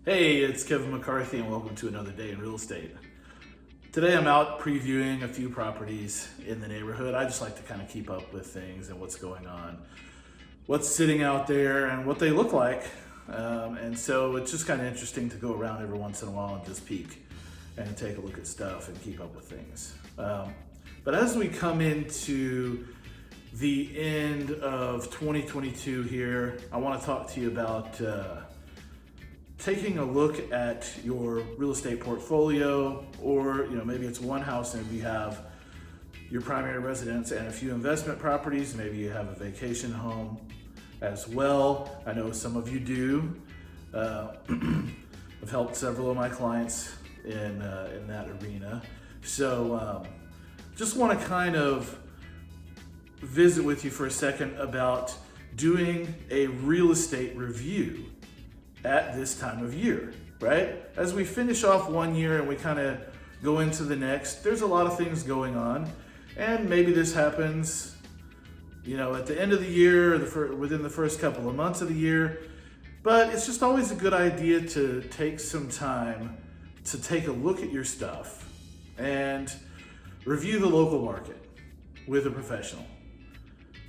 Hey, it's Kevin McCarthy and welcome to another day in real estate. Today I'm out previewing a few properties in the neighborhood. I just like to kind of keep up with things and what's going on, what's sitting out there and what they look like. And so it's just kind of interesting to go around every once in a while and just peek and take a look at stuff and keep up with things. But as we come into the end of 2022 here, I want to talk to you about taking a look at your real estate portfolio, or maybe it's one house and you have your primary residence and a few investment properties. Maybe you have a vacation home as well. I know some of you do. I've helped several of my clients in that arena. So just want to kind of visit with you for a second about doing a real estate review at this time of year, right? As we finish off one year and we kind of go into the next, there's a lot of things going on. And maybe this happens, at the end of the year or within the first couple of months of the year. But it's just always a good idea to take some time to take a look at your stuff and review the local market with a professional.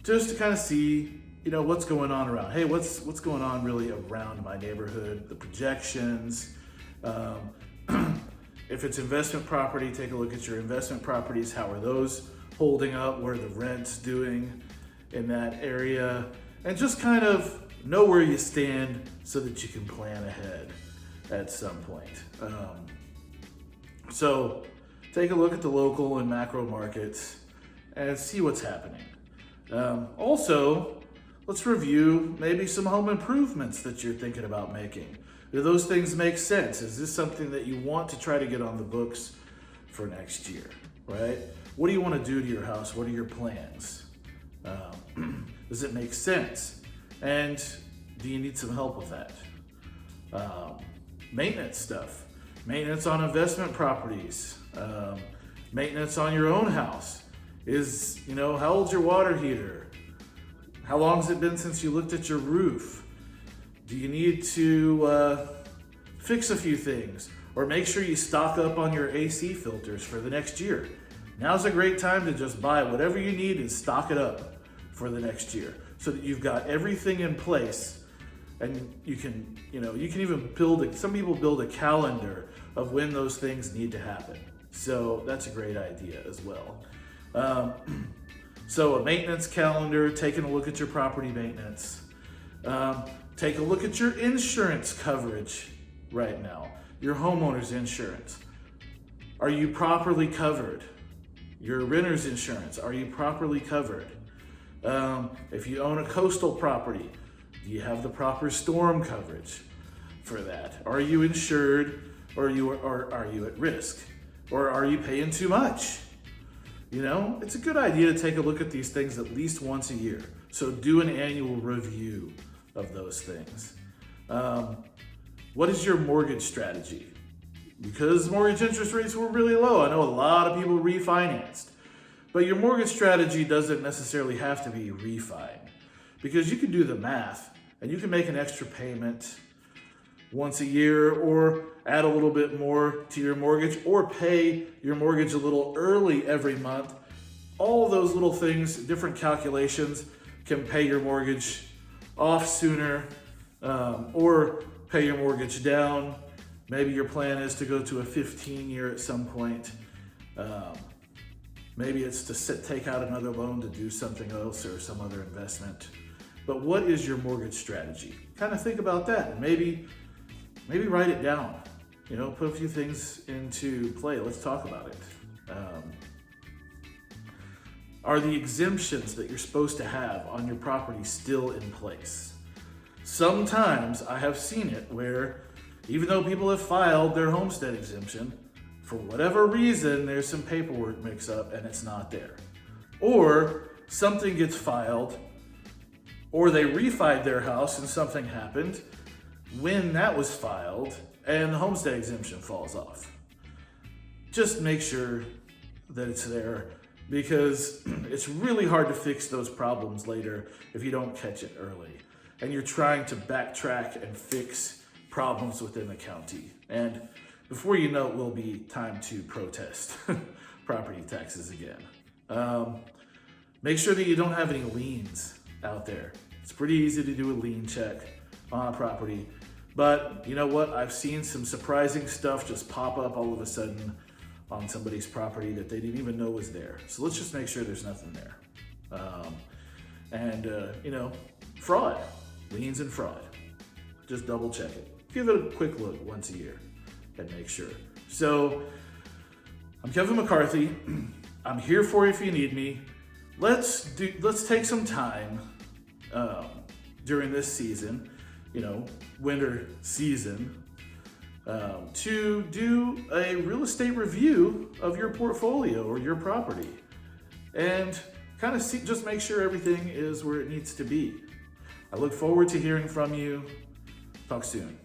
Just to kind of see what's going on around. Hey, what's going on really around my neighborhood, the projections. If it's investment property, take a look at your investment properties. How are those holding up? What are the rents doing in that area? And just kind of know where you stand so that you can plan ahead at some point. So take a look at the local and macro markets and see what's happening. Also, let's review maybe some home improvements that you're thinking about making. Do those things make sense? Is this something that you want to try to get on the books for next year, right? What do you want to do to your house? What are your plans? Does it make sense? And do you need some help with that? Maintenance stuff, maintenance on investment properties, maintenance on your own house. How old's your water heater? How long has it been since you looked at your roof? Do you need to fix a few things? Or make sure you stock up on your AC filters for the next year. Now's a great time to just buy whatever you need and stock it up for the next year so that you've got everything in place. And you can even some people build a calendar of when those things need to happen. So that's a great idea as well. So a maintenance calendar, taking a look at your property maintenance. Take a look at your insurance coverage right now, your homeowner's insurance. Are you properly covered? Your renter's insurance, are you properly covered? If you own a coastal property, do you have the proper storm coverage for that? Are you insured, or are you at risk? Or are you paying too much? It's a good idea to take a look at these things at least once a year. So do an annual review of those things. What is your mortgage strategy? Because mortgage interest rates were really low. I know a lot of people refinanced. But your mortgage strategy doesn't necessarily have to be refi, because you can do the math and you can make an extra payment once a year, or add a little bit more to your mortgage, or pay your mortgage a little early every month. All of those little things, different calculations, can pay your mortgage off sooner, or pay your mortgage down. Maybe your plan is to go to a 15-year at some point. Maybe it's to take out another loan to do something else or some other investment. But what is your mortgage strategy? Kind of think about that, and maybe write it down. Put a few things into play. Let's talk about it. Are the exemptions that you're supposed to have on your property still in place? Sometimes I have seen it where even though people have filed their homestead exemption, for whatever reason, there's some paperwork mix up and it's not there. Or something gets filed, or they refied their house and something happened when that was filed, and the homestead exemption falls off. Just make sure that it's there, because it's really hard to fix those problems later if you don't catch it early. And you're trying to backtrack and fix problems within the county. And before you know it, will be time to protest property taxes again. Make sure that you don't have any liens out there. It's pretty easy to do a lien check on a property. But you know what? I've seen some surprising stuff just pop up all of a sudden on somebody's property that they didn't even know was there. So let's just make sure there's nothing there. Fraud, liens and fraud. Just double check it. Give it a quick look once a year and make sure. So I'm Kevin McCarthy. I'm here for you if you need me. Let's take some time during this season, winter season, to do a real estate review of your portfolio or your property and kind of just make sure everything is where it needs to be. I look forward to hearing from you. Talk soon.